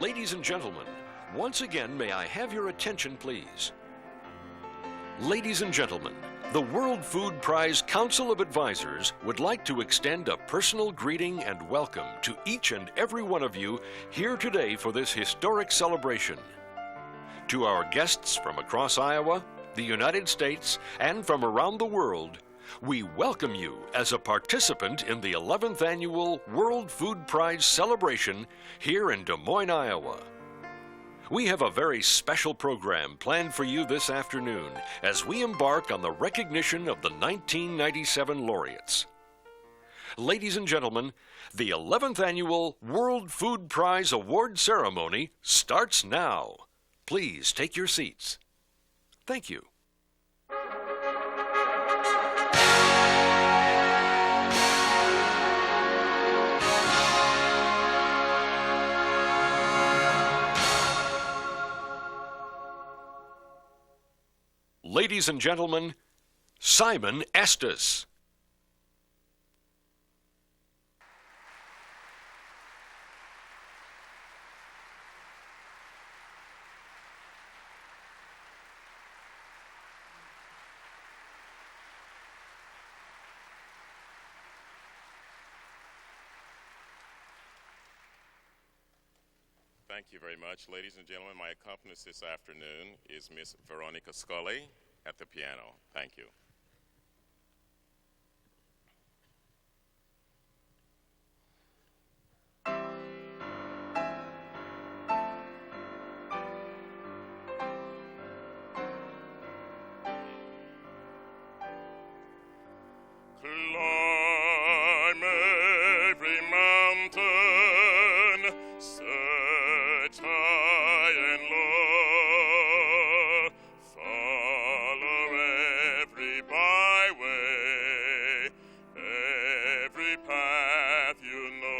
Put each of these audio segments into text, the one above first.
Ladies and gentlemen, once again, may I have your attention, please? Ladies and gentlemen, the World Food Prize Council of Advisors would like to extend a personal greeting and welcome to each and every one of you here today for this historic celebration. To our guests from across Iowa, the United States, and from around the world, we welcome you as a participant in the 11th Annual World Food Prize celebration here in Des Moines, Iowa. We have a very special program planned for you this afternoon as we embark on the recognition of the 1997 laureates. Ladies and gentlemen, the 11th Annual World Food Prize Award Ceremony starts now. Please take your seats. Thank you. Ladies and gentlemen, Simon Estes. Thank you very much. Ladies and gentlemen, my accompanist this afternoon is Miss Veronica Scully at the piano. Thank you. Climb every mountain, search high and low, follow every byway, every path you know.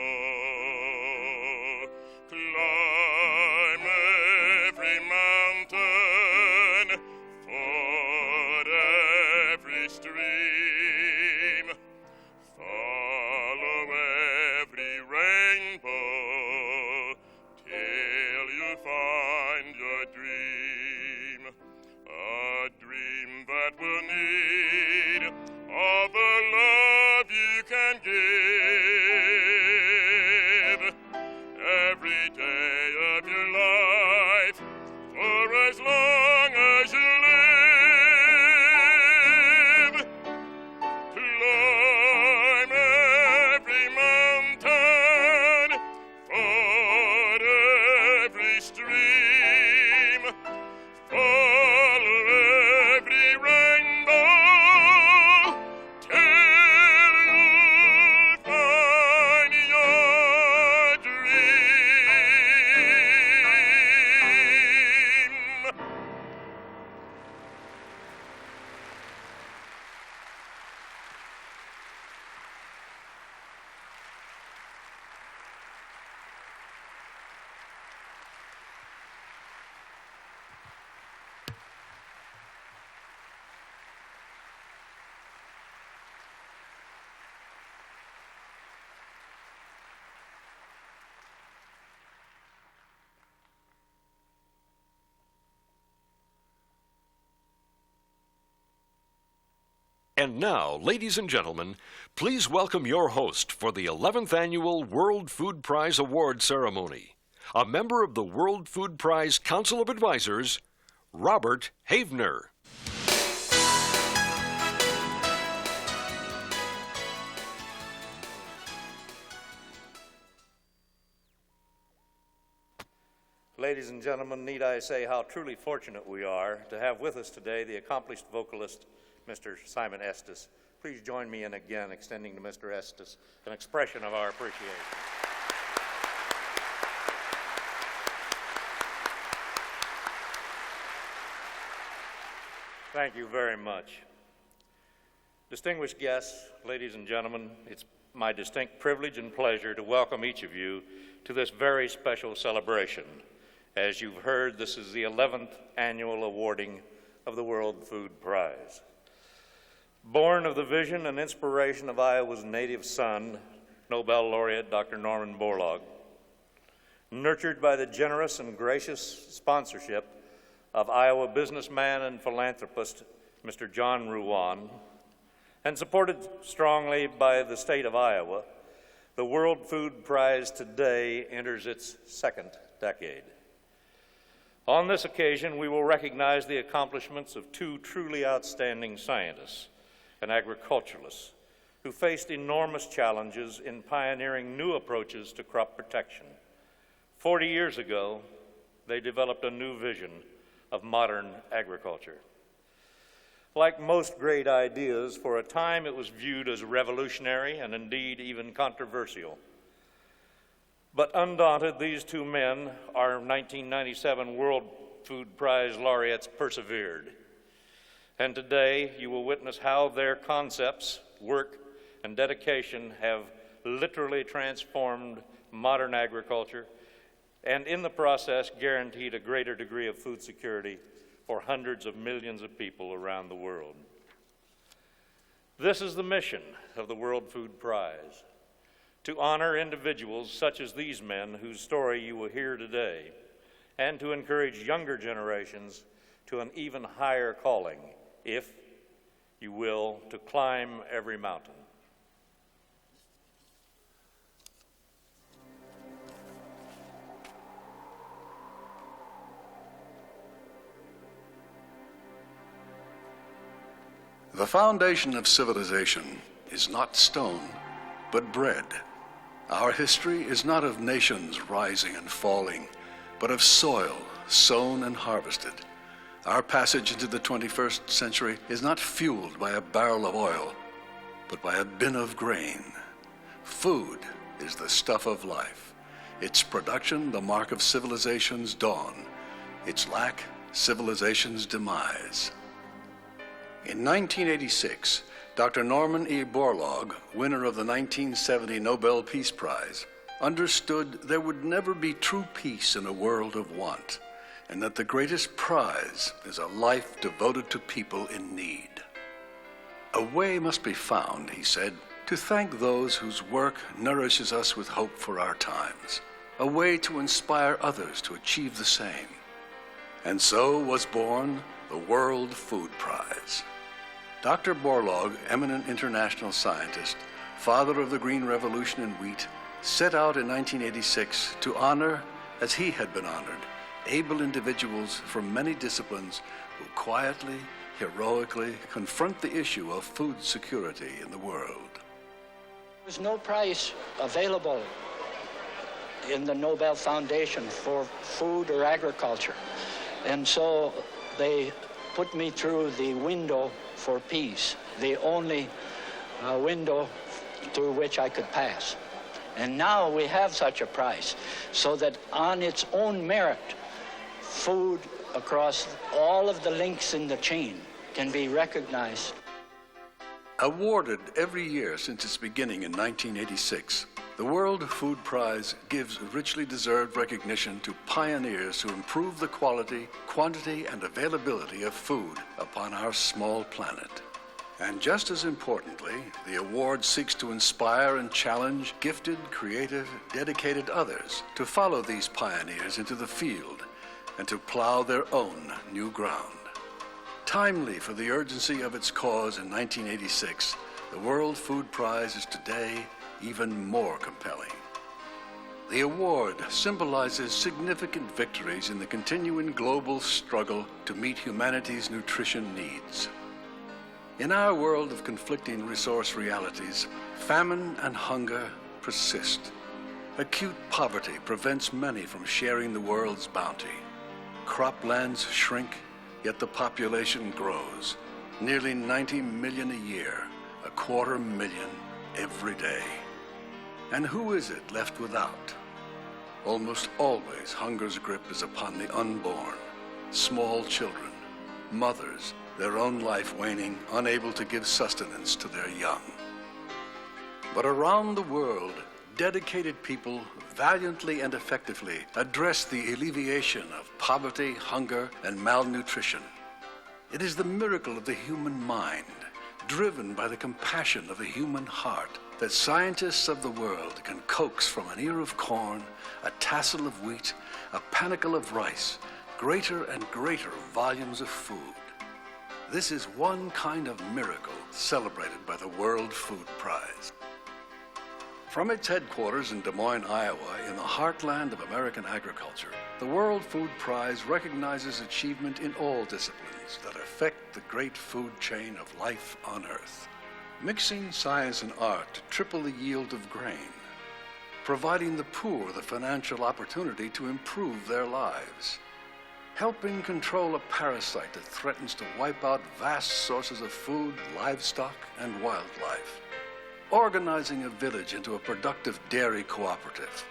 Climb every mountain, ford every stream, follow every rainbow till you find your dream, a dream that will need all the love you can give every day of your life for as long as you live. Climb every mountain, ford every stream, follow every rainbow till you find your dream. And now, ladies and gentlemen, please welcome your host for the 11th Annual World Food Prize Award Ceremony, a member of the World Food Prize Council of Advisors, Robert Havener. Ladies and gentlemen, need I say how truly fortunate we are to have with us today the accomplished vocalist, Mr. Simon Estes. Please join me in again extending to Mr. Estes an expression of our appreciation. Thank you very much. Distinguished guests, ladies and gentlemen, it's my distinct privilege and pleasure to welcome each of you to this very special celebration. As you've heard, this is the 11th annual awarding of the World Food Prize. Born of the vision and inspiration of Iowa's native son, Nobel laureate Dr. Norman Borlaug, nurtured by the generous and gracious sponsorship of Iowa businessman and philanthropist, Mr. John Ruan, and supported strongly by the state of Iowa, the World Food Prize today enters its second decade. On this occasion, we will recognize the accomplishments of two truly outstanding scientists and agriculturalists who faced enormous challenges in pioneering new approaches to crop protection. 40 years ago, they developed a new vision of modern agriculture. Like most great ideas, for a time it was viewed as revolutionary and indeed even controversial. But undaunted, these two men, our 1997 World Food Prize laureates, persevered. And today you will witness how their concepts, work, and dedication have literally transformed modern agriculture and in the process guaranteed a greater degree of food security for hundreds of millions of people around the world. This is the mission of the World Food Prize, to honor individuals such as these men whose story you will hear today, and to encourage younger generations to an even higher calling, if you will, to climb every mountain. The foundation of civilization is not stone, but bread. Our history is not of nations rising and falling, but of soil sown and harvested. Our passage into the 21st century is not fueled by a barrel of oil, but by a bin of grain. Food is the stuff of life. Its production, the mark of civilization's dawn. Its lack, civilization's demise. In 1986, Dr. Norman E. Borlaug, winner of the 1970 Nobel Peace Prize, understood there would never be true peace in a world of want, and that the greatest prize is a life devoted to people in need. A way must be found, he said, to thank those whose work nourishes us with hope for our times, a way to inspire others to achieve the same. And so was born the World Food Prize. Dr. Borlaug, eminent international scientist, father of the Green Revolution in wheat, set out in 1986 to honor, as he had been honored, able individuals from many disciplines who quietly, heroically confront the issue of food security in the world. There's no prize available in the Nobel Foundation for food or agriculture. And so they put me through the window for peace, the only window through which I could pass. And now we have such a prize, so that on its own merit, food across all of the links in the chain can be recognized. Awarded every year since its beginning in 1986, the World Food Prize gives richly deserved recognition to pioneers who improve the quality, quantity, and availability of food upon our small planet. And just as importantly, the award seeks to inspire and challenge gifted, creative, dedicated others to follow these pioneers into the field and to plow their own new ground. Timely for the urgency of its cause in 1986, the World Food Prize is today even more compelling. The award symbolizes significant victories in the continuing global struggle to meet humanity's nutrition needs. In our world of conflicting resource realities, famine and hunger persist. Acute poverty prevents many from sharing the world's bounty. Croplands shrink, yet the population grows. Nearly 90 million a year, 250,000 every day. And who is it left without? Almost always hunger's grip is upon the unborn, small children, mothers, their own life waning, unable to give sustenance to their young. But around the world, dedicated people valiantly and effectively address the alleviation of poverty, hunger, and malnutrition. It is the miracle of the human mind, driven by the compassion of the human heart, that scientists of the world can coax from an ear of corn, a tassel of wheat, a panicle of rice, greater and greater volumes of food. This is one kind of miracle celebrated by the World Food Prize. From its headquarters in Des Moines, Iowa, in the heartland of American agriculture, the World Food Prize recognizes achievement in all disciplines that affect the great food chain of life on Earth. Mixing science and art to triple the yield of grain, providing the poor the financial opportunity to improve their lives, helping control a parasite that threatens to wipe out vast sources of food, livestock, and wildlife, organizing a village into a productive dairy cooperative.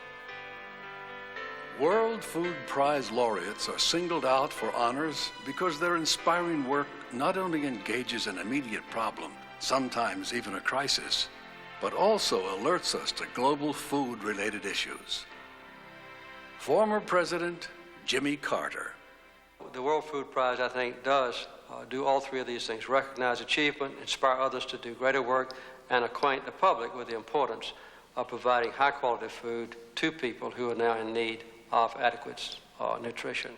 World Food Prize laureates are singled out for honors because their inspiring work not only engages an immediate problem, sometimes even a crisis, but also alerts us to global food-related issues. Former President Jimmy Carter. The World Food Prize, I think, does do all three of these things: recognize achievement, inspire others to do greater work, and acquaint the public with the importance of providing high-quality food to people who are now in need of adequate nutrition.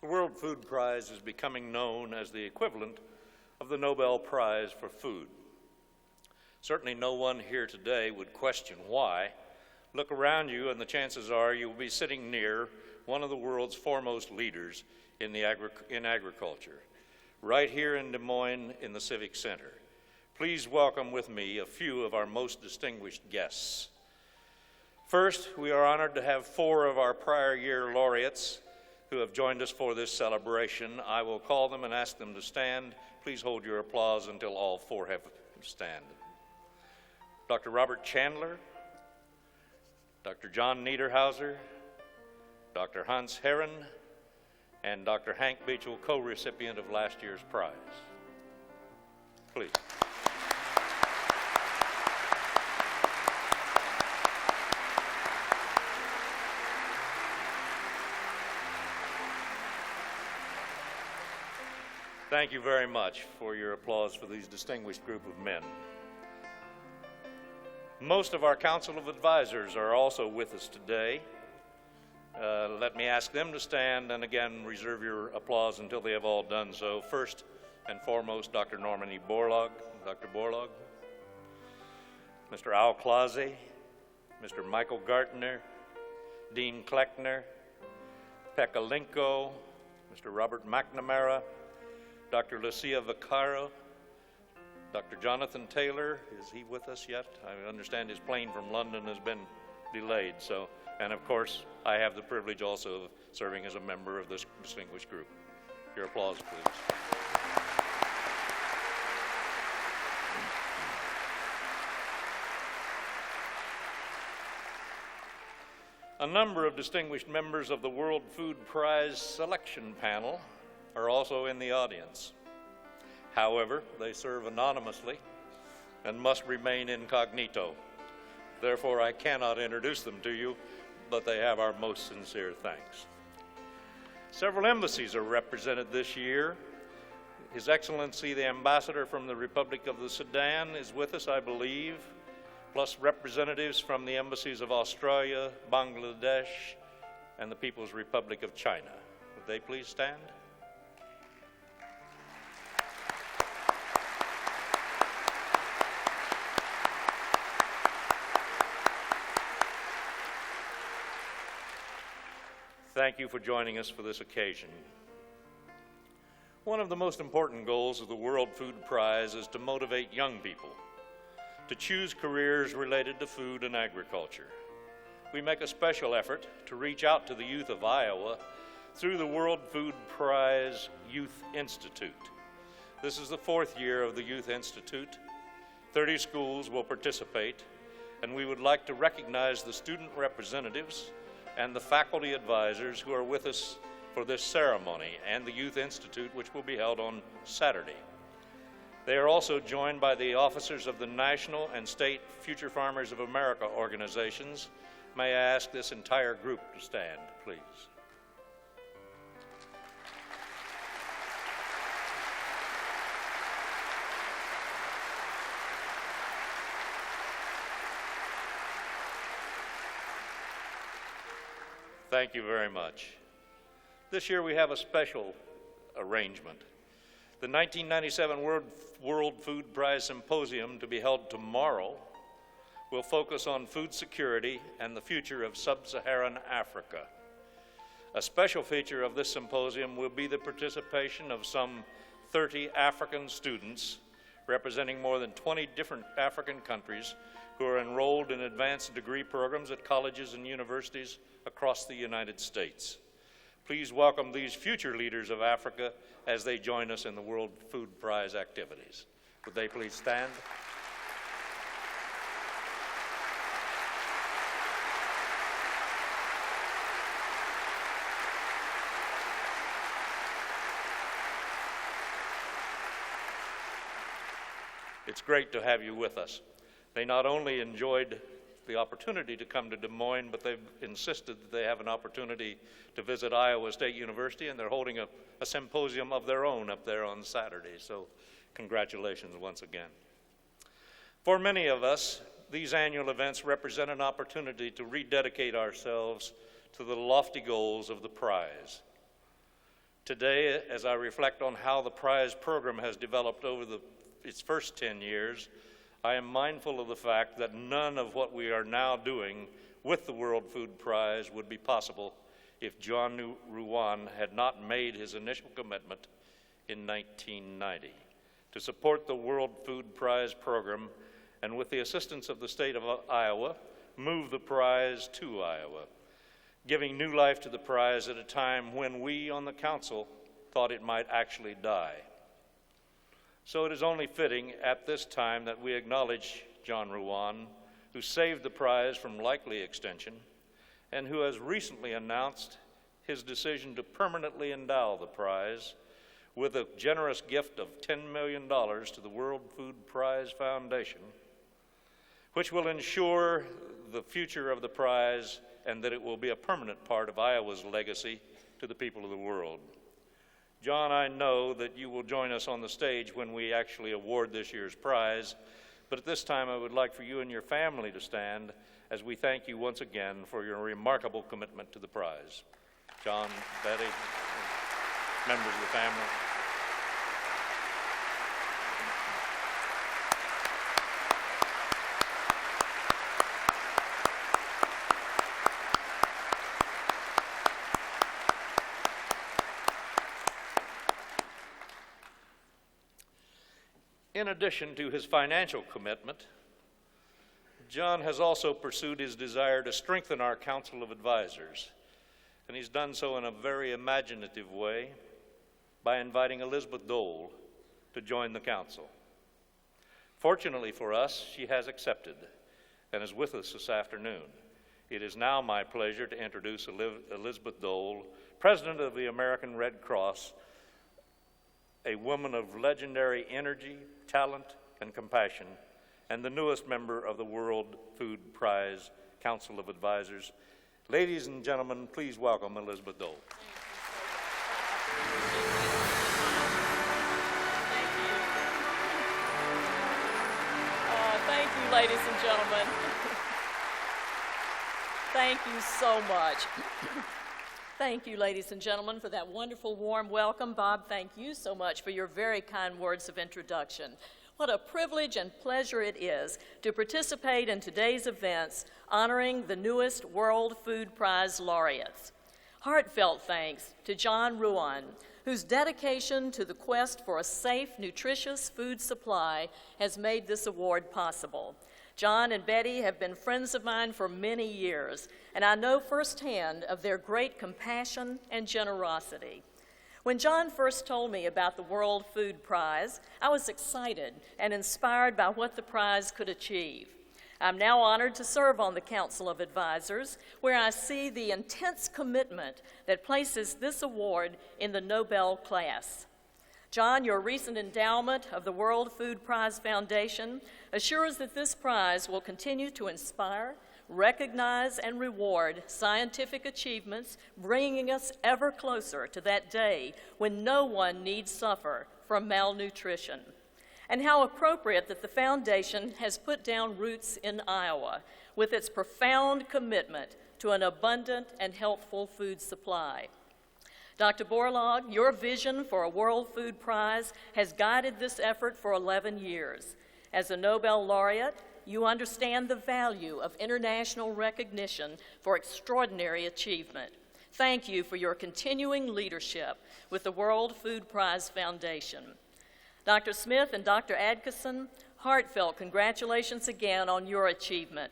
The World Food Prize is becoming known as the equivalent of the Nobel Prize for food. Certainly no one here today would question why. Look around you and the chances are you will be sitting near one of the world's foremost leaders in agriculture, right here in Des Moines in the Civic Center. Please welcome with me a few of our most distinguished guests. First, we are honored to have 4 of our prior year laureates who have joined us for this celebration. I will call them and ask them to stand. Please hold your applause until all 4 have stand. Dr. Robert Chandler, Dr. John Niederhauser, Dr. Hans Herren, and Dr. Hank Beechel, co-recipient of last year's prize. Please. Thank you very much for your applause for these distinguished group of men. Most of our Council of Advisors are also with us today. Let me ask them to stand, and again, reserve your applause until they have all done so. First and foremost, Dr. Norman E. Borlaug. Dr. Borlaug. Mr. Al Clase, Mr. Michael Gartner, Dean Kleckner, Pekka Linko, Mr. Robert McNamara, Dr. Lucia Vaccaro, Dr. Jonathan Taylor. Is he with us yet? I understand his plane from London has been delayed. And of course, I have the privilege also of serving as a member of this distinguished group. Your applause, please. A number of distinguished members of the World Food Prize selection panel are also in the audience. However, they serve anonymously and must remain incognito. Therefore, I cannot introduce them to you, but they have our most sincere thanks. Several embassies are represented this year. His Excellency, the Ambassador from the Republic of the Sudan is with us, I believe, plus representatives from the embassies of Australia, Bangladesh, and the People's Republic of China. Would they please stand? Thank you for joining us for this occasion. One of the most important goals of the World Food Prize is to motivate young people to choose careers related to food and agriculture. We make a special effort to reach out to the youth of Iowa through the World Food Prize Youth Institute. This is the 4th year of the Youth Institute. 30 schools will participate, and we would like to recognize the student representatives and the faculty advisors who are with us for this ceremony and the Youth Institute, which will be held on Saturday. They are also joined by the officers of the national and state Future Farmers of America organizations. May I ask this entire group to stand, please? Thank you very much. This year we have a special arrangement. The 1997 World Food Prize Symposium, to be held tomorrow, will focus on food security and the future of sub-Saharan Africa. A special feature of this symposium will be the participation of some 30 African students representing more than 20 different African countries who are enrolled in advanced degree programs at colleges and universities across the United States. Please welcome these future leaders of Africa as they join us in the World Food Prize activities. Would they please stand? It's great to have you with us. They not only enjoyed the opportunity to come to Des Moines, but they've insisted that they have an opportunity to visit Iowa State University, and they're holding a symposium of their own up there on Saturday. So congratulations once again. For many of us, these annual events represent an opportunity to rededicate ourselves to the lofty goals of the prize. Today, as I reflect on how the prize program has developed over its first 10 years, I am mindful of the fact that none of what we are now doing with the World Food Prize would be possible if John Ruan had not made his initial commitment in 1990 to support the World Food Prize program, and with the assistance of the state of Iowa, move the prize to Iowa, giving new life to the prize at a time when we on the council thought it might actually die. So it is only fitting at this time that we acknowledge John Ruan, who saved the prize from likely extinction, and who has recently announced his decision to permanently endow the prize with a generous gift of $10 million to the World Food Prize Foundation, which will ensure the future of the prize and that it will be a permanent part of Iowa's legacy to the people of the world. John, I know that you will join us on the stage when we actually award this year's prize, but at this time I would like for you and your family to stand as we thank you once again for your remarkable commitment to the prize. John, Betty, members of the family. In addition to his financial commitment, John has also pursued his desire to strengthen our Council of Advisors, and he's done so in a very imaginative way by inviting Elizabeth Dole to join the Council. Fortunately for us, she has accepted and is with us this afternoon. It is now my pleasure to introduce Elizabeth Dole, President of the American Red Cross, a woman of legendary energy, talent, and compassion, and the newest member of the World Food Prize Council of Advisors. Ladies and gentlemen, please welcome Elizabeth Dole. Thank you, ladies and gentlemen. Thank you so much. Thank you, ladies and gentlemen, for that wonderful, warm welcome. Bob, thank you so much for your very kind words of introduction. What a privilege and pleasure it is to participate in today's events honoring the newest World Food Prize laureates. Heartfelt thanks to John Ruan, whose dedication to the quest for a safe, nutritious food supply has made this award possible. John and Betty have been friends of mine for many years, and I know firsthand of their great compassion and generosity. When John first told me about the World Food Prize, I was excited and inspired by what the prize could achieve. I'm now honored to serve on the Council of Advisors, where I see the intense commitment that places this award in the Nobel class. John, your recent endowment of the World Food Prize Foundation assures that this prize will continue to inspire, recognize, and reward scientific achievements, bringing us ever closer to that day when no one need suffer from malnutrition. And how appropriate that the foundation has put down roots in Iowa with its profound commitment to an abundant and healthful food supply. Dr. Borlaug, your vision for a World Food Prize has guided this effort for 11 years. As a Nobel laureate, you understand the value of international recognition for extraordinary achievement. Thank you for your continuing leadership with the World Food Prize Foundation. Dr. Smith and Dr. ADKISSON, heartfelt congratulations again on your achievement.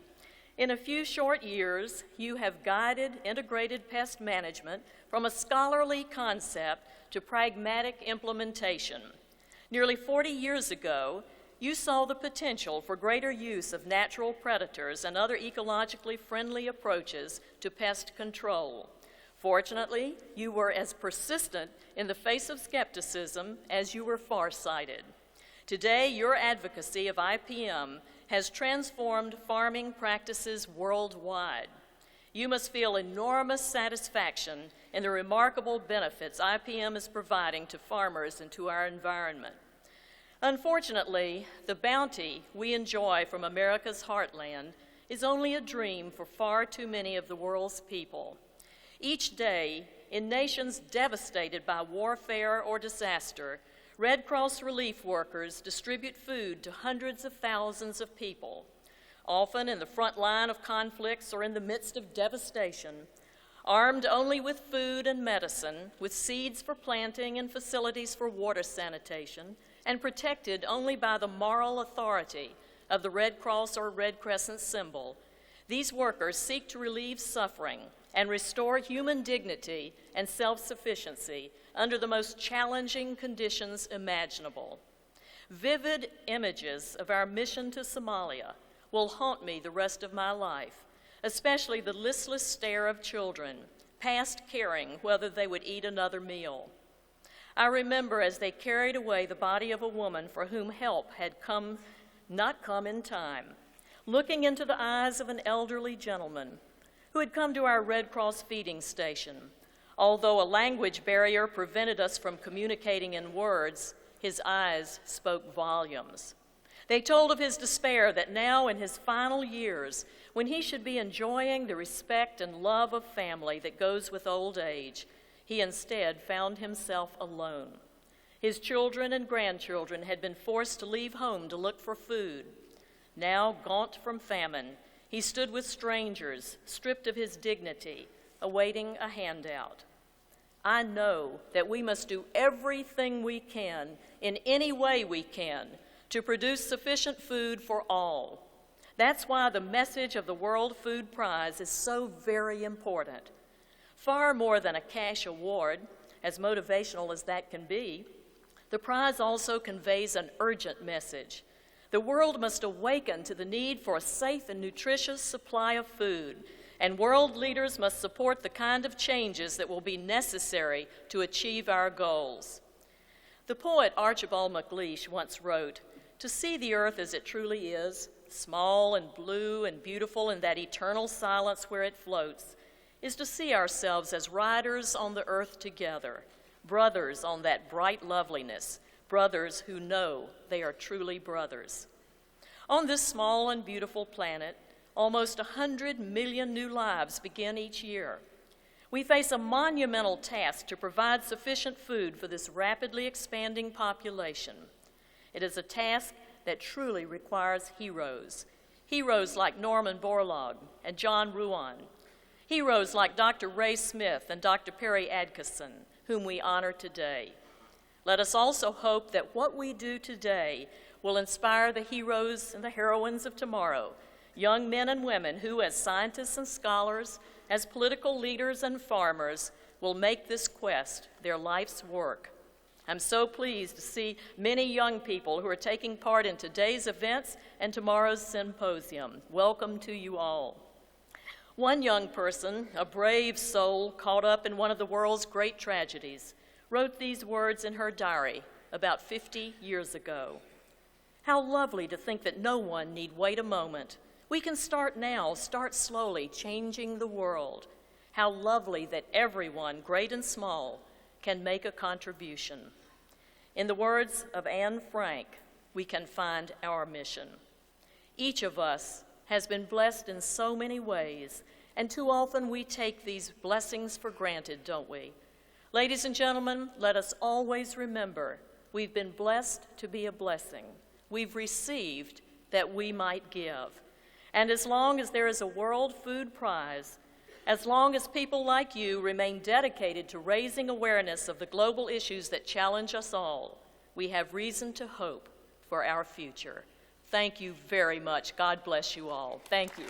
In a few short years, you have guided integrated pest management from a scholarly concept to pragmatic implementation. Nearly 40 years ago, you saw the potential for greater use of natural predators and other ecologically friendly approaches to pest control. Fortunately, you were as persistent in the face of skepticism as you were farsighted. Today, your advocacy of IPM has transformed farming practices worldwide. You must feel enormous satisfaction in the remarkable benefits IPM is providing to farmers and to our environment. Unfortunately, the bounty we enjoy from America's heartland is only a dream for far too many of the world's people. Each day, in nations devastated by warfare or disaster, Red Cross relief workers distribute food to hundreds of thousands of people, often in the front line of conflicts or in the midst of devastation, armed only with food and medicine, with seeds for planting and facilities for water sanitation, and protected only by the moral authority of the Red Cross or Red Crescent symbol. These workers seek to relieve suffering and restore human dignity and self-sufficiency under the most challenging conditions imaginable. Vivid images of our mission to Somalia will haunt me the rest of my life, especially the listless stare of children, past caring whether they would eat another meal. I remember as they carried away the body of a woman for whom help had not come in time, looking into the eyes of an elderly gentleman who had come to our Red Cross feeding station. Although a language barrier prevented us from communicating in words, his eyes spoke volumes. They told of his despair that now in his final years, when he should be enjoying the respect and love of family that goes with old age, he instead found himself alone. His children and grandchildren had been forced to leave home to look for food. Now, gaunt from famine, he stood with strangers, stripped of his dignity, awaiting a handout. I know that we must do everything we can, in any way we can, to produce sufficient food for all. That's why the message of the World Food Prize is so very important. Far more than a cash award, as motivational as that can be, the prize also conveys an urgent message. The world must awaken to the need for a safe and nutritious supply of food, and world leaders must support the kind of changes that will be necessary to achieve our goals. The poet Archibald MacLeish once wrote, "To see the earth as it truly is, small and blue and beautiful in that eternal silence where it floats, is to see ourselves as riders on the earth together, brothers on that bright loveliness, brothers who know they are truly brothers." On this small and beautiful planet, almost 100 million new lives begin each year. We face a monumental task to provide sufficient food for this rapidly expanding population. It is a task that truly requires heroes. Heroes like Norman Borlaug and John Ruan. Heroes like Dr. Ray Smith and Dr. Perry Adkisson, whom we honor today. Let us also hope that what we do today will inspire the heroes and the heroines of tomorrow, young men and women who, as scientists and scholars, as political leaders and farmers, will make this quest their life's work. I'm so pleased to see many young people who are taking part in today's events and tomorrow's symposium. Welcome to you all. One young person, a brave soul caught up in one of the world's great tragedies, wrote these words in her diary about 50 years ago. "How lovely to think that no one need wait a moment. We can start now, start slowly, changing the world. How lovely that everyone, great and small, can make a contribution." In the words of Anne Frank, we can find our mission. Each of us has been blessed in so many ways, And too often we take these blessings for granted, don't we? Ladies and gentlemen, let us always remember we've been blessed to be a blessing. We've received that we might give. And as long as there is a World Food Prize, as long as people like you remain dedicated to raising awareness of the global issues that challenge us all, we have reason to hope for our future. Thank you very much. God bless you all. Thank you.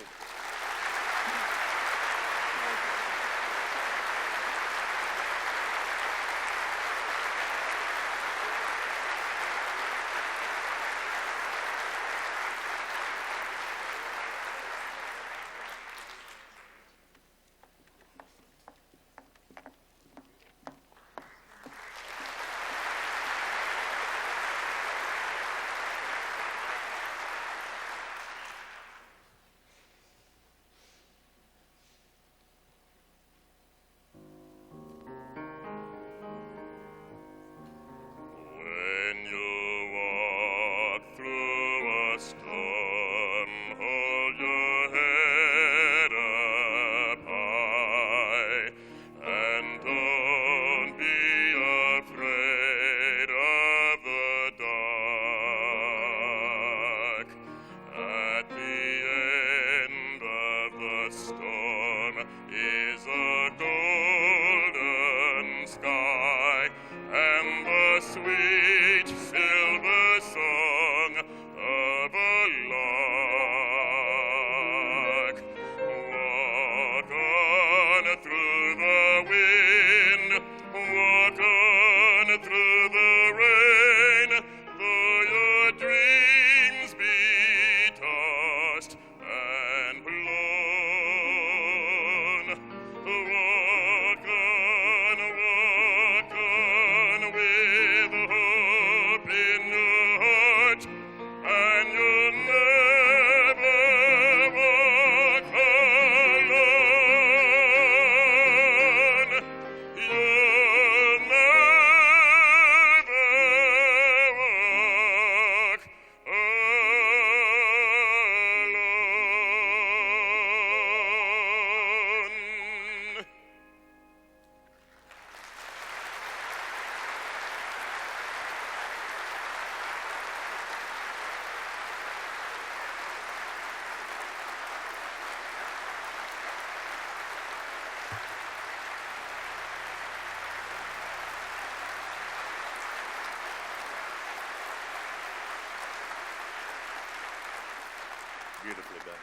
Beautifully done.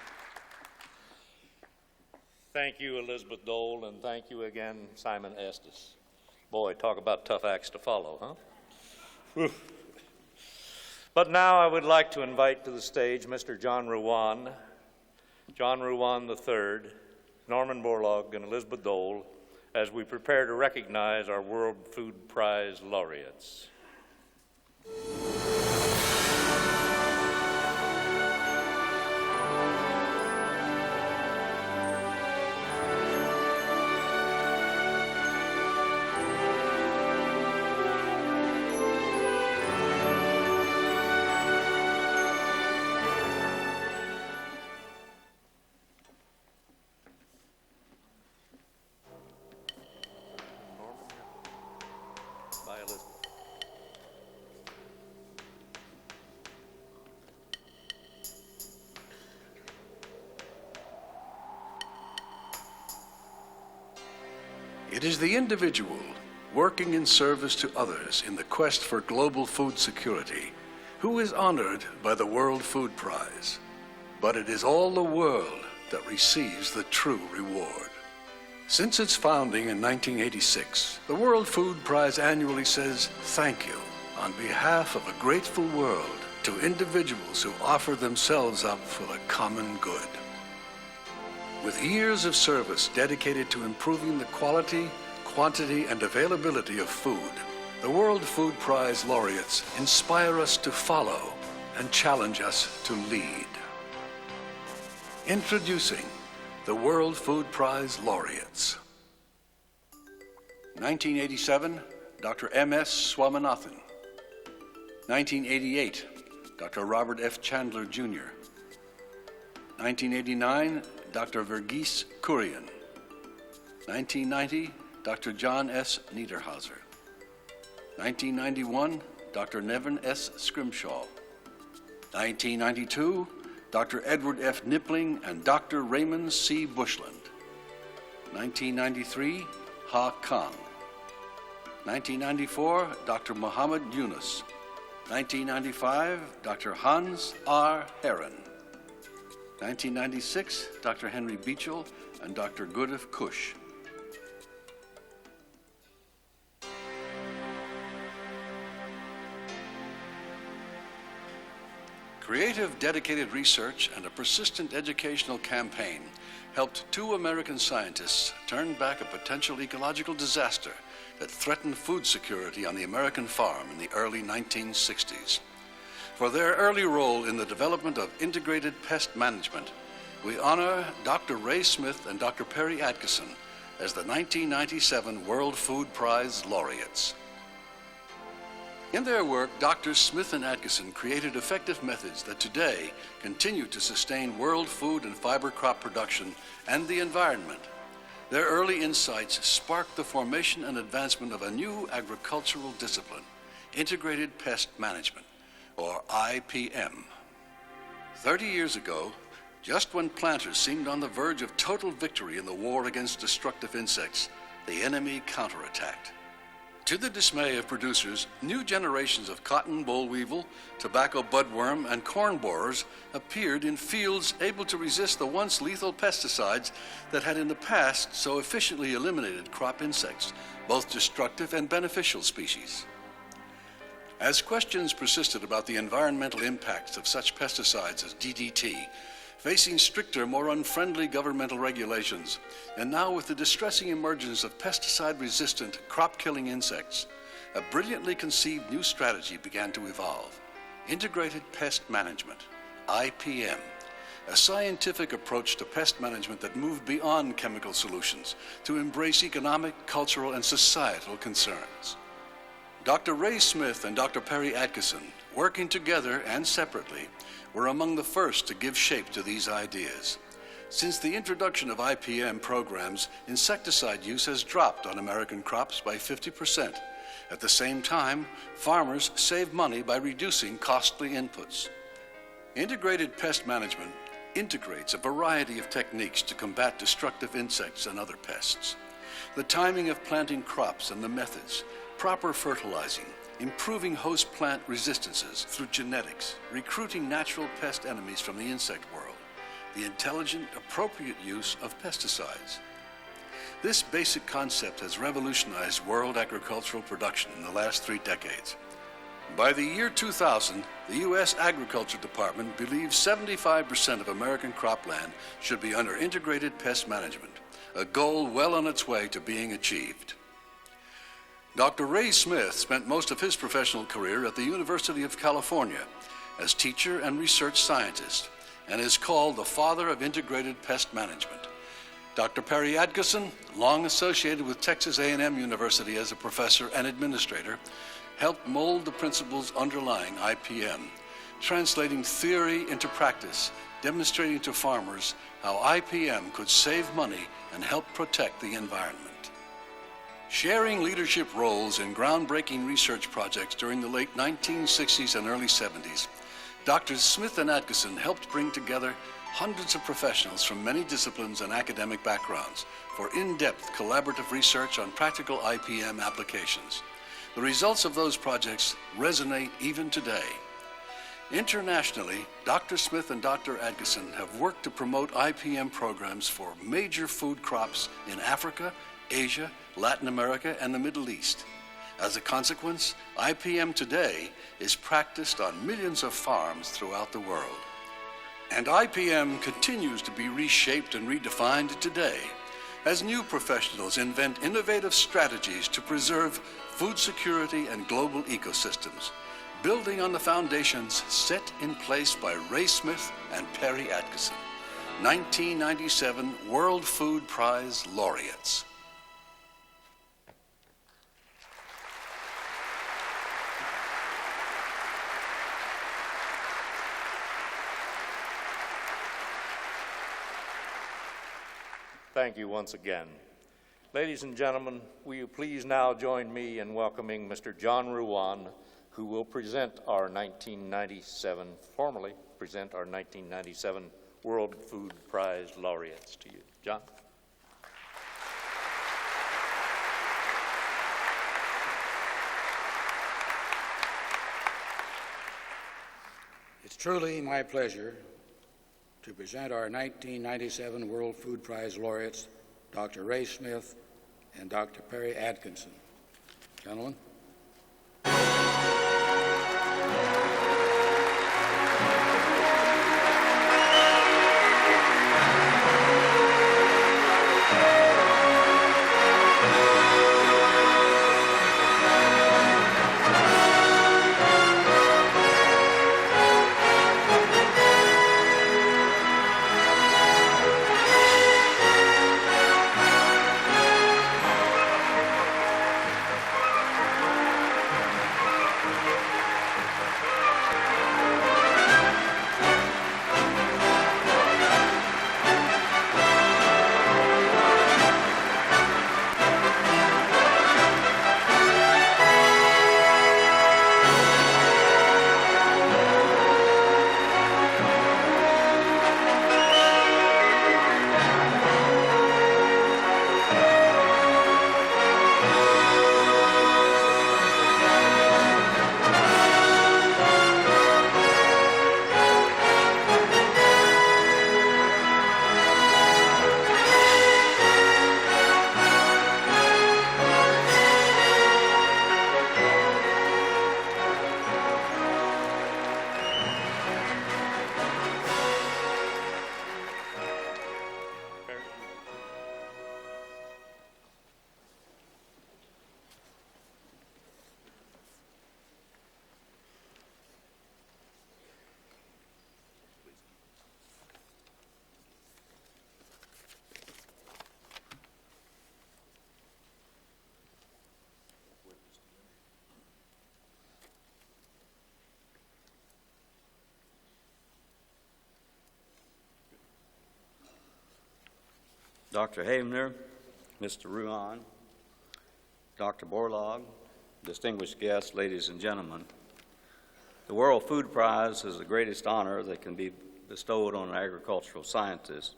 Thank you, Elizabeth Dole, and thank you again, Simon Estes. Boy, talk about tough acts to follow, huh? Whew. But now I would like to invite to the stage Mr. John Ruan III, Norman Borlaug, and Elizabeth Dole as we prepare to recognize our World Food Prize laureates. It is the individual working in service to others in the quest for global food security who is honored by the World Food Prize. But it is all the world that receives the true reward. Since its founding in 1986, the World Food Prize annually says thank you on behalf of a grateful world to individuals who offer themselves up for the common good. With years of service dedicated to improving the quality, quantity, and availability of food, the World Food Prize laureates inspire us to follow and challenge us to lead. Introducing the World Food Prize laureates. 1987, Dr. M.S. Swaminathan. 1988, Dr. Robert F. Chandler, Jr. 1989, Dr. Verghese Kurian. 1990, Dr. John S. Niederhauser. 1991, Dr. Nevin S. Scrimshaw. 1992, Dr. Edward F. Nippling and Dr. Raymond C. Bushland. 1993, Ha Kang. 1994, Dr. Muhammad Yunus. 1995, Dr. Hans R. Heron. 1996, Dr. Henry Beechel and Dr. Gurdif Kush. Creative, dedicated research and a persistent educational campaign helped two American scientists turn back a potential ecological disaster that threatened food security on the American farm in the early 1960s. For their early role in the development of integrated pest management, we honor Dr. Ray Smith and Dr. Perry Atkinson as the 1997 World Food Prize laureates. In their work, Drs. Smith and Atkinson created effective methods that today continue to sustain world food and fiber crop production and the environment. Their early insights sparked the formation and advancement of a new agricultural discipline, Integrated Pest Management, or IPM. 30 years ago, just when planters seemed on the verge of total victory in the war against destructive insects, the enemy counterattacked. To the dismay of producers, new generations of cotton boll weevil, tobacco budworm, and corn borers appeared in fields able to resist the once lethal pesticides that had in the past so efficiently eliminated crop insects, both destructive and beneficial species. As questions persisted about the environmental impacts of such pesticides as DDT, facing stricter, more unfriendly governmental regulations, and now with the distressing emergence of pesticide-resistant crop-killing insects, a brilliantly conceived new strategy began to evolve: Integrated Pest Management, IPM, a scientific approach to pest management that moved beyond chemical solutions to embrace economic, cultural, and societal concerns. Dr. Ray Smith and Dr. Perry Atkinson, working together and separately, were among the first to give shape to these ideas. Since the introduction of IPM programs, insecticide use has dropped on American crops by 50%. At the same time, farmers save money by reducing costly inputs. Integrated pest management integrates a variety of techniques to combat destructive insects and other pests. The timing of planting crops and the methods, proper fertilizing, improving host plant resistances through genetics, recruiting natural pest enemies from the insect world, the intelligent, appropriate use of pesticides. This basic concept has revolutionized world agricultural production in the last 3 decades. By the year 2000, the U.S. Agriculture Department believes 75% of American cropland should be under integrated pest management, a goal well on its way to being achieved. Dr. Ray Smith spent most of his professional career at the University of California as teacher and research scientist, and is called the father of integrated pest management. Dr. Perry Atkinson, long associated with Texas A&M University as a professor and administrator, helped mold the principles underlying IPM, translating theory into practice, demonstrating to farmers how IPM could save money and help protect the environment. Sharing leadership roles in groundbreaking research projects during the late 1960s and early 70s, Drs. Smith and Atkinson helped bring together hundreds of professionals from many disciplines and academic backgrounds for in-depth collaborative research on practical IPM applications. The results of those projects resonate even today. Internationally, Dr. Smith and Dr. Atkinson have worked to promote IPM programs for major food crops in Africa, Asia, Latin America, and the Middle East. As a consequence, IPM today is practiced on millions of farms throughout the world. And IPM continues to be reshaped and redefined today as new professionals invent innovative strategies to preserve food security and global ecosystems, building on the foundations set in place by Ray Smith and Perry Atkinson, 1997 World Food Prize laureates. Thank you once again. Ladies and gentlemen, will you please now join me in welcoming Mr. John Ruan, who will formally present our 1997 World Food Prize laureates to you. John? It's truly my pleasure to present our 1997 World Food Prize laureates, Dr. Ray Smith and Dr. Perry Atkinson. Gentlemen. Dr. Havener, Mr. Ruan, Dr. Borlaug, distinguished guests, ladies and gentlemen. The World Food Prize is the greatest honor that can be bestowed on an agricultural scientist.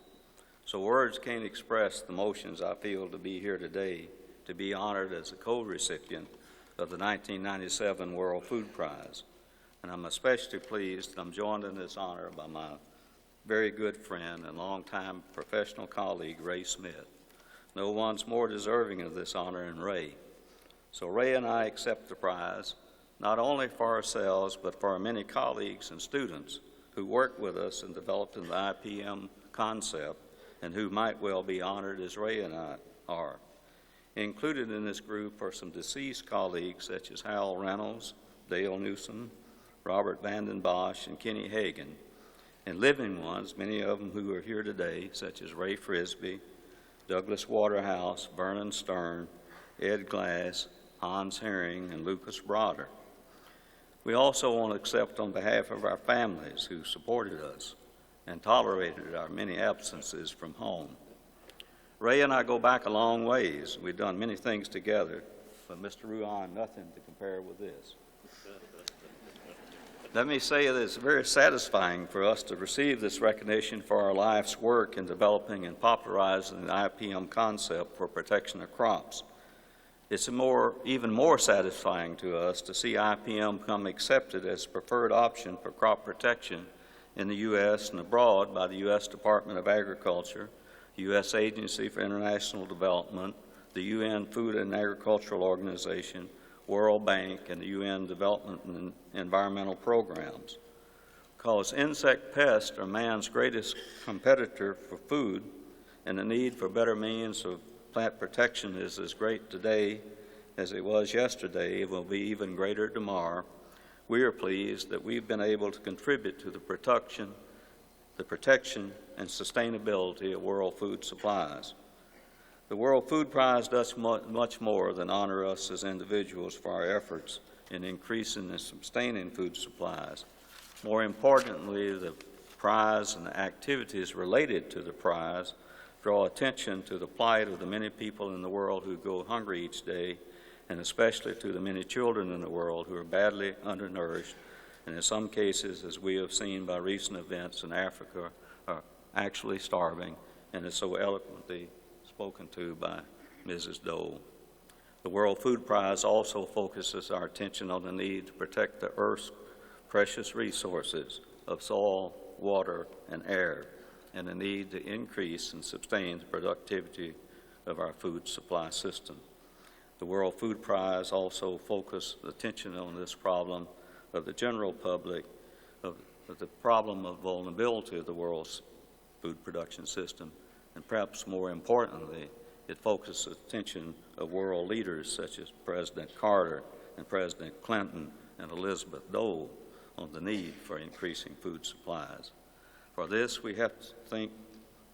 So words can't express the emotions I feel to be here today, to be honored as a co-recipient of the 1997 World Food Prize. And I'm especially pleased that I'm joined in this honor by my very good friend and longtime professional colleague, Ray Smith. No one's more deserving of this honor than Ray. So Ray and I accept the prize, not only for ourselves, but for our many colleagues and students who worked with us in developing the IPM concept and who might well be honored as Ray and I are. Included in this group are some deceased colleagues such as Hal Reynolds, Dale Newsom, Robert Vanden Bosch, and Kenny Hagan, and living ones, many of them who are here today, such as Ray Frisbee, Douglas Waterhouse, Vernon Stern, Ed Glass, Hans Herring, and Lucas Broder. We also want to accept on behalf of our families who supported us and tolerated our many absences from home. Ray and I go back a long ways. We've done many things together, but Mr. Ruan, nothing to compare with this. Let me say that it's very satisfying for us to receive this recognition for our life's work in developing and popularizing the IPM concept for protection of crops. It's even more satisfying to us to see IPM become accepted as a preferred option for crop protection in the U.S. and abroad by the U.S. Department of Agriculture, the U.S. Agency for International Development, the UN Food and Agricultural Organization, World Bank, and the UN Development and Environmental Programs. Because insect pests are man's greatest competitor for food, and the need for better means of plant protection is as great today as it was yesterday and will be even greater tomorrow, we are pleased that we've been able to contribute to the protection and sustainability of world food supplies. The World Food Prize does much more than honor us as individuals for our efforts in increasing and sustaining food supplies. More importantly, the prize and the activities related to the prize draw attention to the plight of the many people in the world who go hungry each day, and especially to the many children in the world who are badly undernourished, and in some cases, as we have seen by recent events in Africa, are actually starving, and is so eloquently spoken to by Mrs. Dole. The World Food Prize also focuses our attention on the need to protect the Earth's precious resources of soil, water, and air, and the need to increase and sustain the productivity of our food supply system. The World Food Prize also focuses attention on this problem of the general public, of the problem of vulnerability of the world's food production system, and perhaps more importantly, it focuses attention of world leaders such as President Carter and President Clinton and Elizabeth Dole on the need for increasing food supplies. For this, we have to thank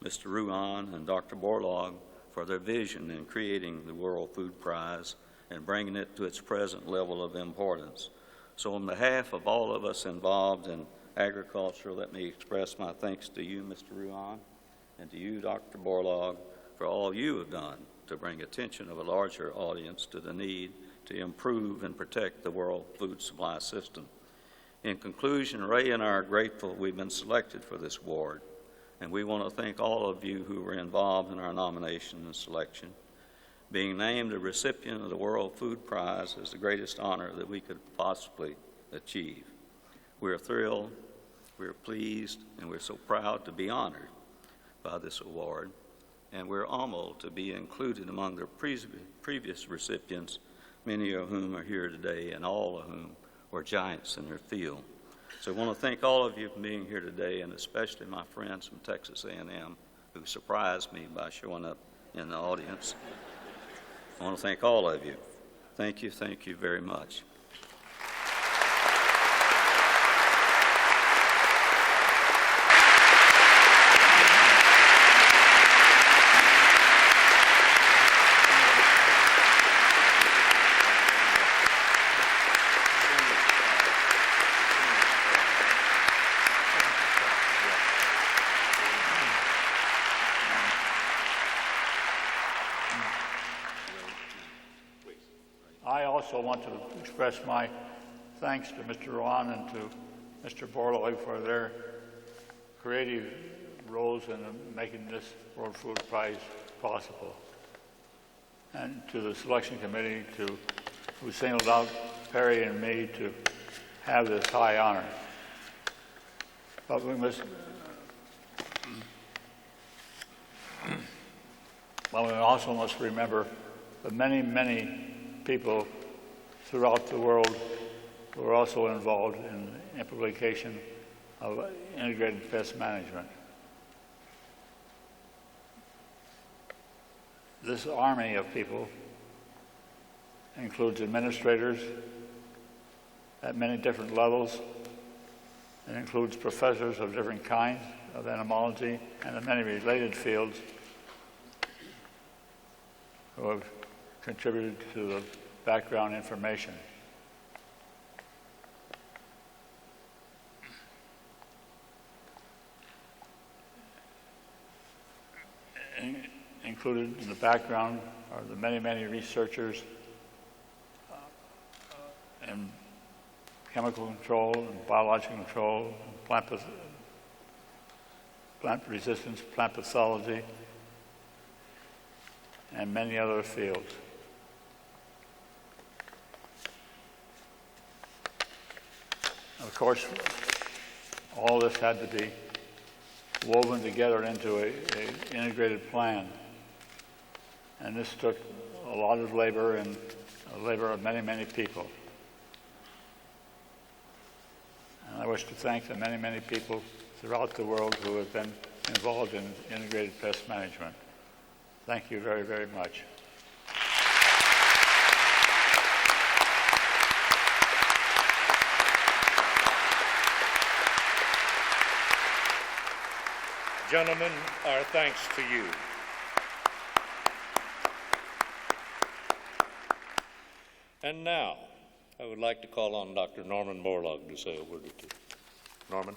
Mr. Ruan and Dr. Borlaug for their vision in creating the World Food Prize and bringing it to its present level of importance. So on behalf of all of us involved in agriculture, let me express my thanks to you, Mr. Ruan, and to you, Dr. Borlaug, for all you have done to bring attention of a larger audience to the need to improve and protect the world food supply system. In conclusion, Ray and I are grateful we've been selected for this award, and we want to thank all of you who were involved in our nomination and selection. Being named a recipient of the World Food Prize is the greatest honor that we could possibly achieve. We're thrilled, we're pleased, and we're so proud to be honored by this award, and we're honored to be included among the previous recipients, many of whom are here today and all of whom were giants in their field. So I want to thank all of you for being here today, and especially my friends from Texas A&M who surprised me by showing up in the audience. I want to thank all of you. Thank you very much. I also want to express my thanks to Mr. Rowan and to Mr. Borlaug for their creative roles in making this World Food Prize possible, and to the selection committee who singled out Perry and me to have this high honor. But we also must remember the many, many people throughout the world who are also involved in the implementation of integrated pest management. This army of people includes administrators at many different levels. It includes professors of different kinds of entomology and in many related fields who have contributed to the background information. Included in the background are the many, many researchers in chemical control and biological control, and plant resistance, plant pathology, and many other fields. Of course, all this had to be woven together into an integrated plan. And this took a lot of labor and the labor of many, many people. And I wish to thank the many, many people throughout the world who have been involved in integrated pest management. Thank you very, very much. Gentlemen, our thanks to you. And now, I would like to call on Dr. Norman Borlaug to say a word or two. Norman.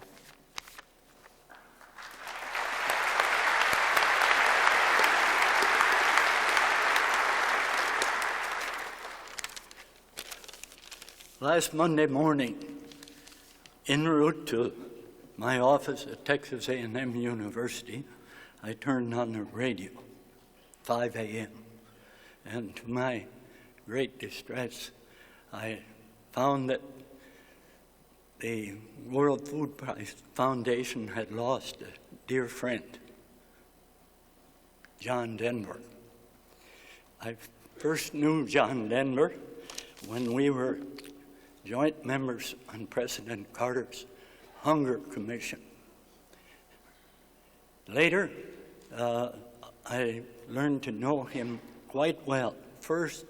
Last Monday morning, en route to my office at Texas A&M University, I turned on the radio, 5 a.m., and to my great distress, I found that the World Food Prize Foundation had lost a dear friend, John Denver. I first knew John Denver when we were joint members on President Carter's Hunger Commission. Later, I learned to know him quite well. First,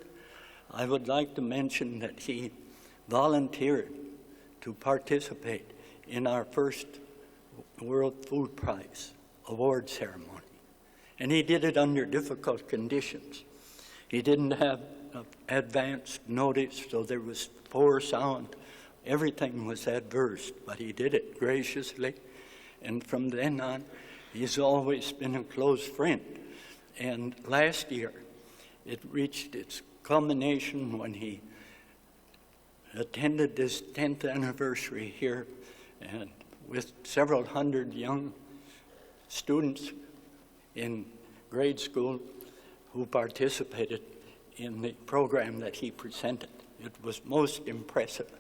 I would like to mention that he volunteered to participate in our first World Food Prize award ceremony. And he did it under difficult conditions. He didn't have advance notice, so there was poor sound. Everything was adverse, but he did it graciously. And from then on, he's always been a close friend. And last year, it reached its culmination when he attended this 10th anniversary here, and with several hundred young students in grade school who participated in the program that he presented. It was most impressive.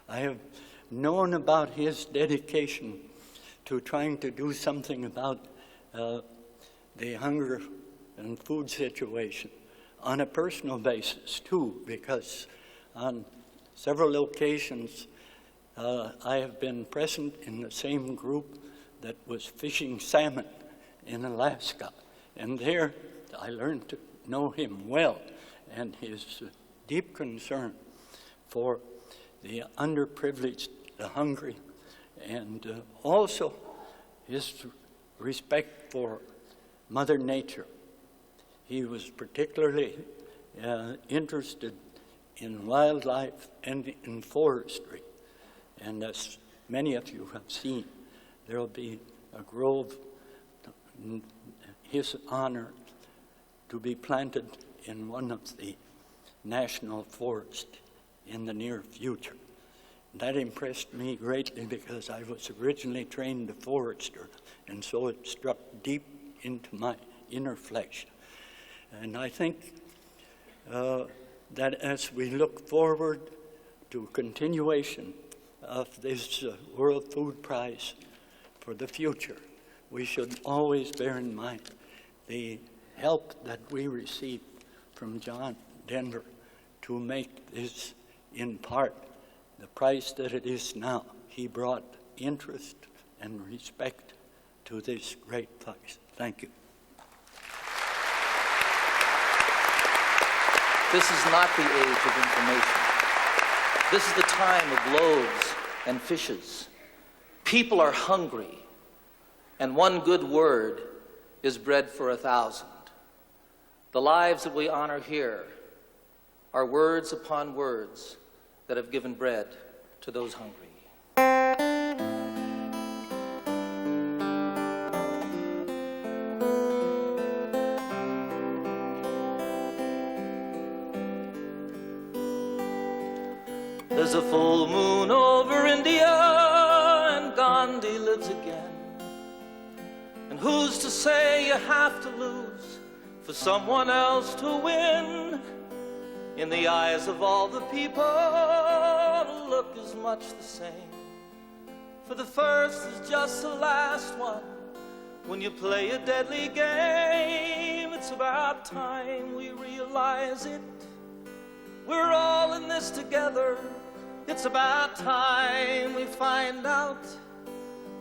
I have known about his dedication to trying to do something about the hunger and food situation on a personal basis too, because on several occasions I have been present in the same group that was fishing salmon in Alaska, and there I learned to know him well and his deep concern for the underprivileged, the hungry, and also his respect for Mother Nature. He was particularly interested in wildlife and in forestry. And as many of you have seen, there will be a grove in his honor to be planted in one of the national forests in the near future. That impressed me greatly because I was originally trained a forester, and so it struck deep into my inner flesh. And I think that as we look forward to continuation of this World Food Prize for the future, we should always bear in mind the help that we received from John Denver to make this, in part, the price that it is now. He brought interest and respect to this great prize. Thank you. This is not the age of information. This is the time of loaves and fishes. People are hungry, and one good word is bread for 1,000. The lives that we honor here are words upon words that have given bread to those hungry. There's a full moon over India, and Gandhi lives again. And who's to say you have to lose for someone else to win? In the eyes of all the people, look is much the same. For the first is just the last one. When you play a deadly game, it's about time we realize it. We're all in this together. It's about time we find out.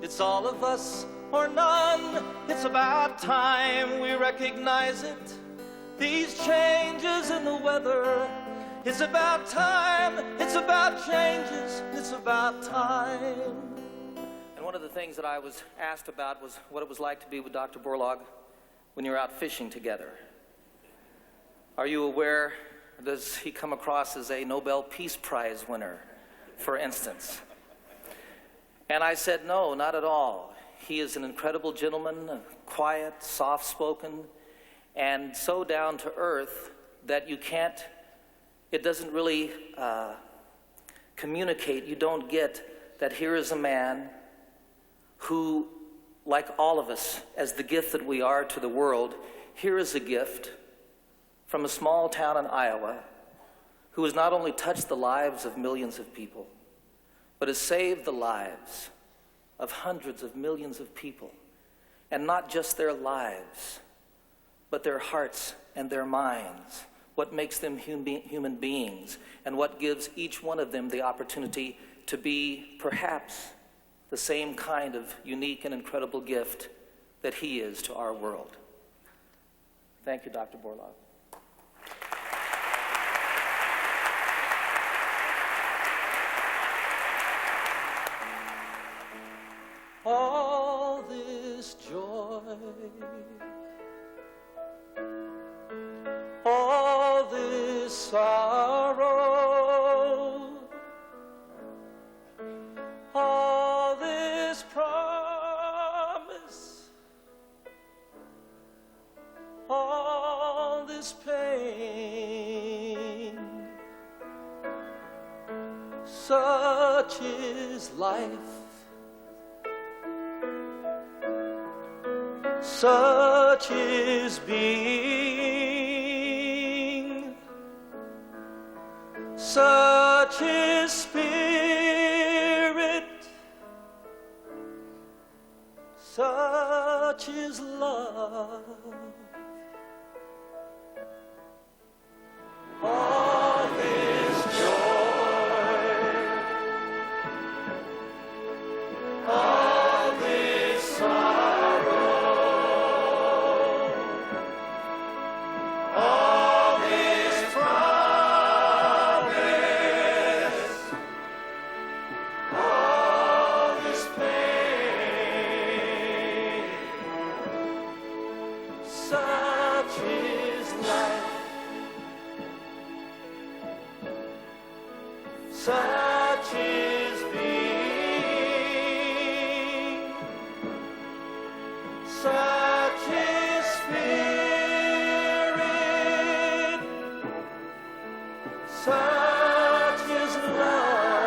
It's all of us or none. It's about time we recognize it. These changes in the weather, it's about time. It's about changes. It's about time. And one of the things that I was asked about was what it was like to be with Dr. Borlaug when you're out fishing together. Are you aware, does he come across as a Nobel Peace Prize winner, for instance? And I said, no, not at all. He is an incredible gentleman, quiet, soft-spoken, and so down to earth that you can't, it doesn't really communicate, you don't get that here is a man who, like all of us, as the gift that we are to the world, here is a gift from a small town in Iowa who has not only touched the lives of millions of people, but has saved the lives of hundreds of millions of people. And not just their lives, but their hearts and their minds, what makes them human beings, and what gives each one of them the opportunity to be perhaps the same kind of unique and incredible gift that he is to our world. Thank you, Dr. Borlaug. All this joy, all this sorrow, all this promise, all this pain, such is life. Such is being, such is spirit, such is love. All this joy, all this sorrow, all this promise, all this pain, such is life, such is being, such is spirit, such is love,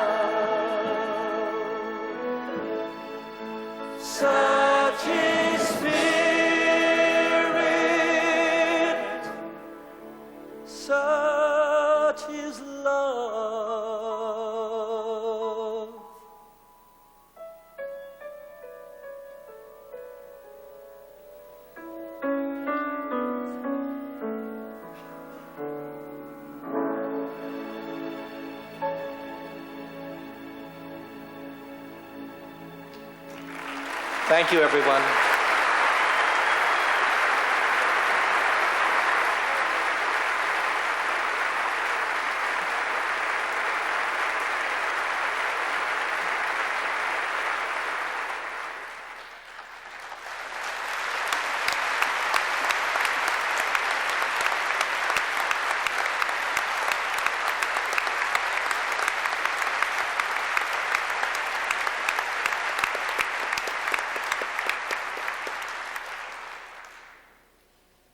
such is spirit, such is love. Thank you, everyone.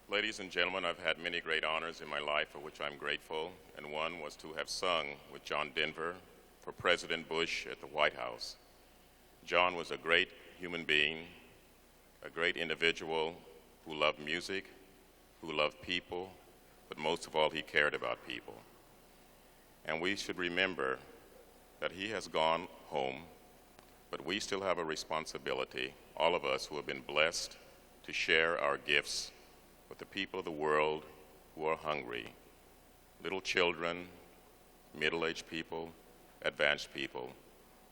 Ladies and gentlemen, I've had many great honors in my life for which I'm grateful, and one was to have sung with John Denver for President Bush at the White House. John was a great human being, a great individual who loved music, who loved people, but most of all, he cared about people. And we should remember that he has gone home, but we still have a responsibility, all of us who have been blessed, to share our gifts with the people of the world who are hungry. Little children, middle-aged people, advanced people,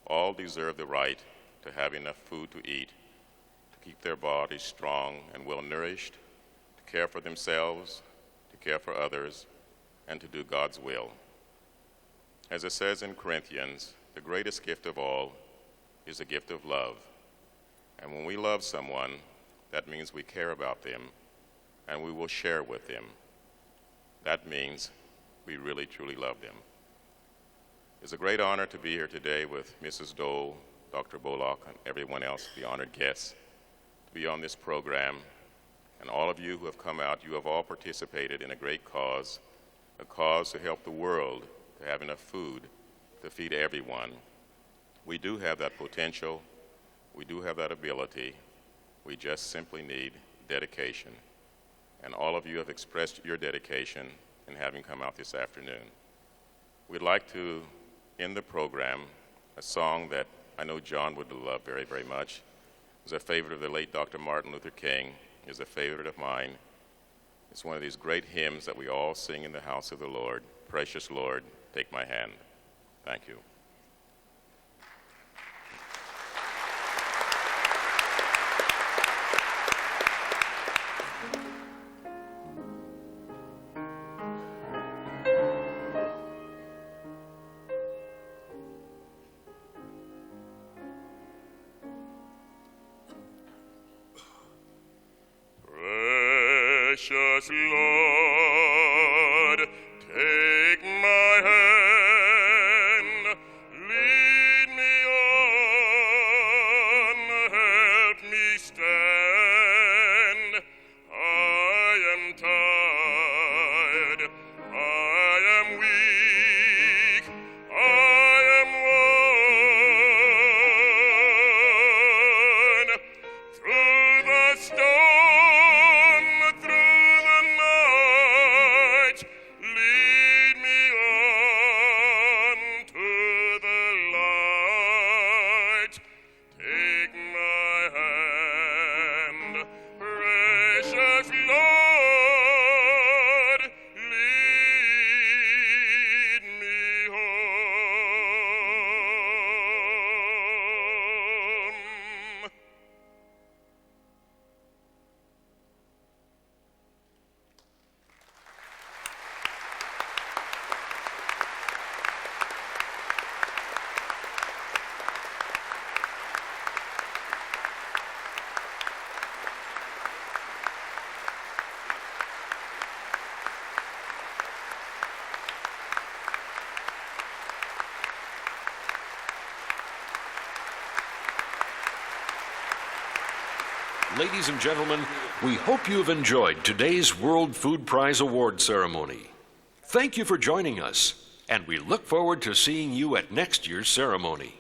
all deserve the right to have enough food to eat, to keep their bodies strong and well-nourished, to care for themselves, to care for others, and to do God's will. As it says in Corinthians, the greatest gift of all is the gift of love. And when we love someone, that means we care about them, and we will share with them. That means we really, truly love them. It's a great honor to be here today with Mrs. Dole, Dr. Borlaug, and everyone else, the honored guests, to be on this program. And all of you who have come out, you have all participated in a great cause, a cause to help the world to have enough food to feed everyone. We do have that potential. We do have that ability. We just simply need dedication. And all of you have expressed your dedication in having come out this afternoon. We'd like to end the program a song that I know John would love very, very much. It was a favorite of the late Dr. Martin Luther King. It is a favorite of mine. It's one of these great hymns that we all sing in the house of the Lord. Precious Lord, take my hand. Thank you. Precious Lord, take my hand, lead me on, help me stand. I am tired, I am weak, I am worn. Through the storm, through the night, lead me on to the light. Take my hand, precious Lord, lead me home. Ladies and gentlemen, we hope you've enjoyed today's World Food Prize Award ceremony. Thank you for joining us, and we look forward to seeing you at next year's ceremony.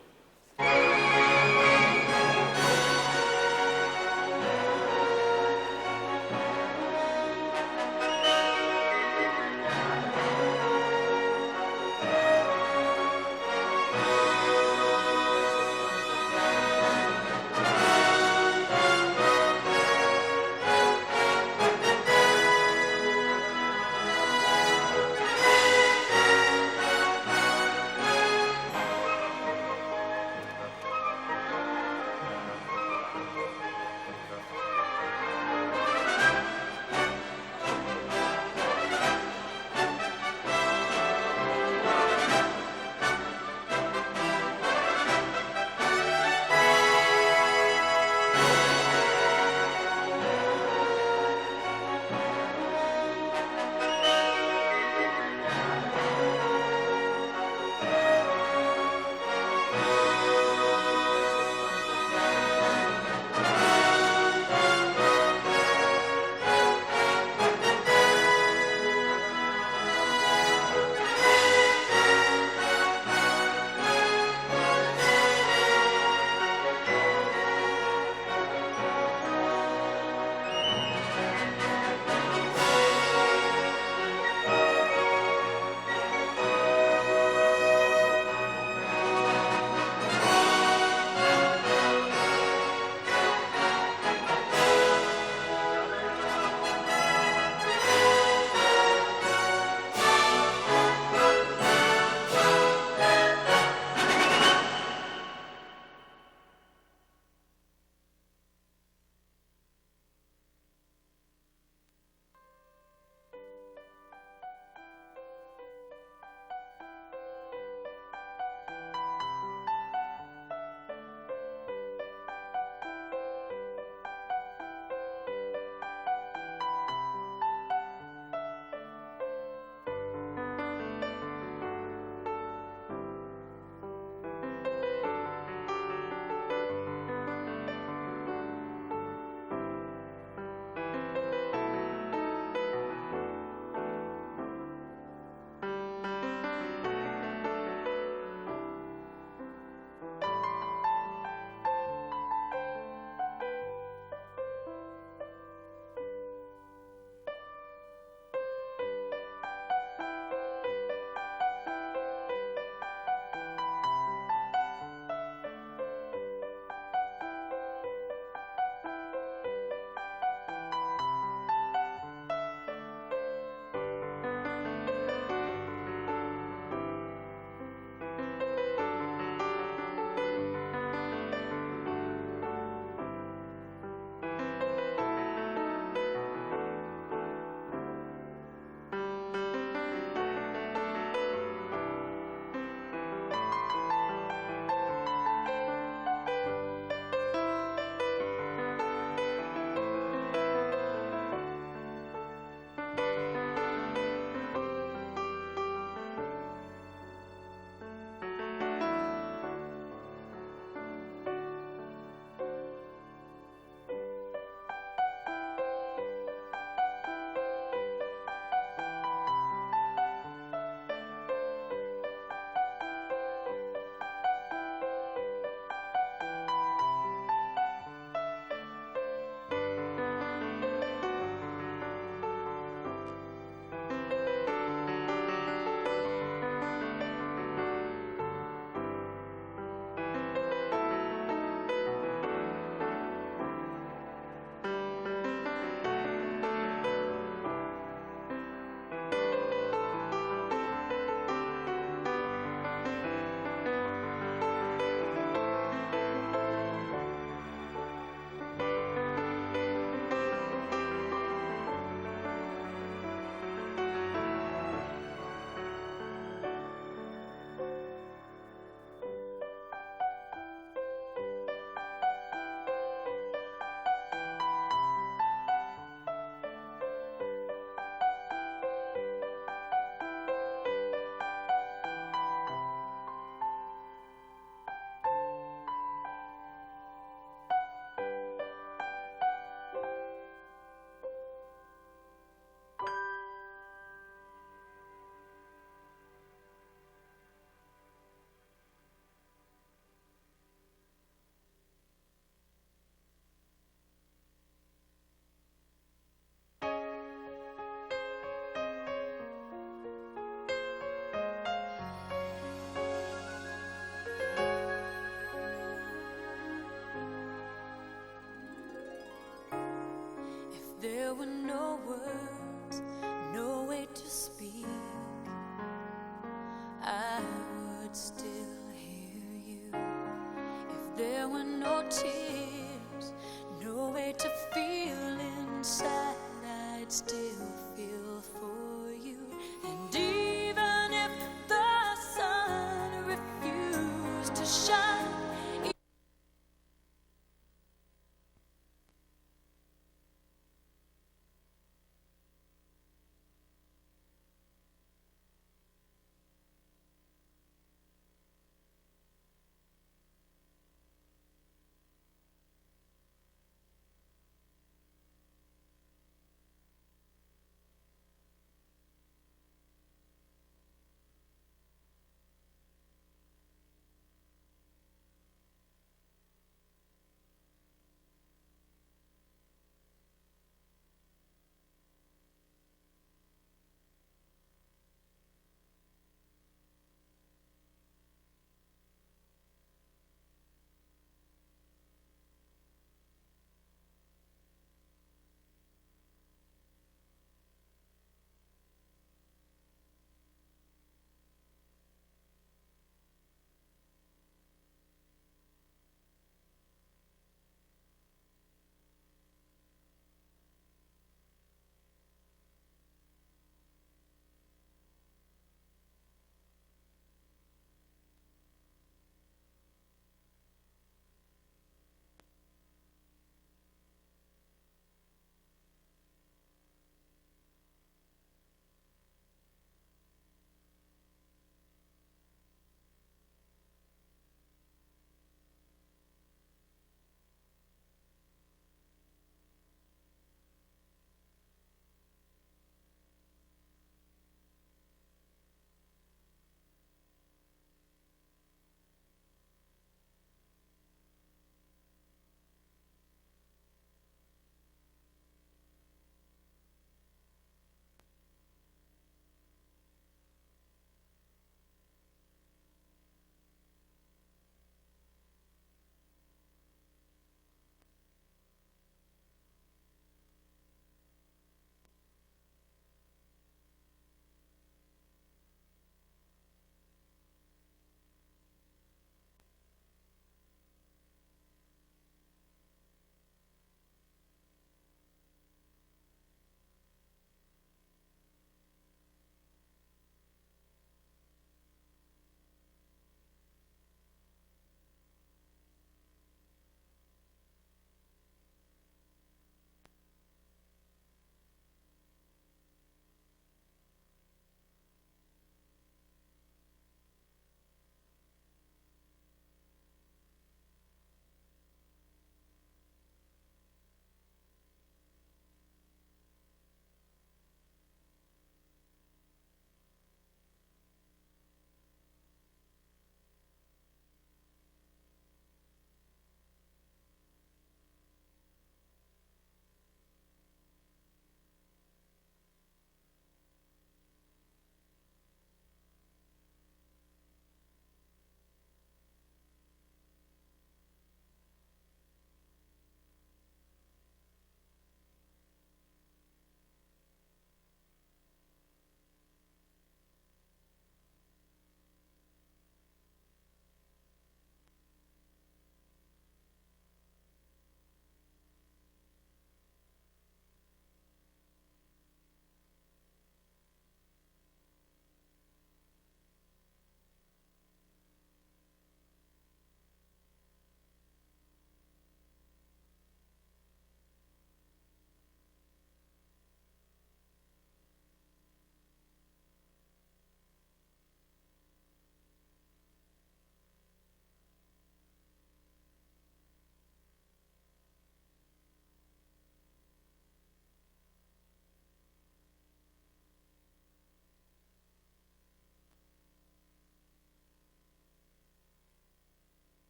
were no tears, no way to feel inside, I'd still feel full.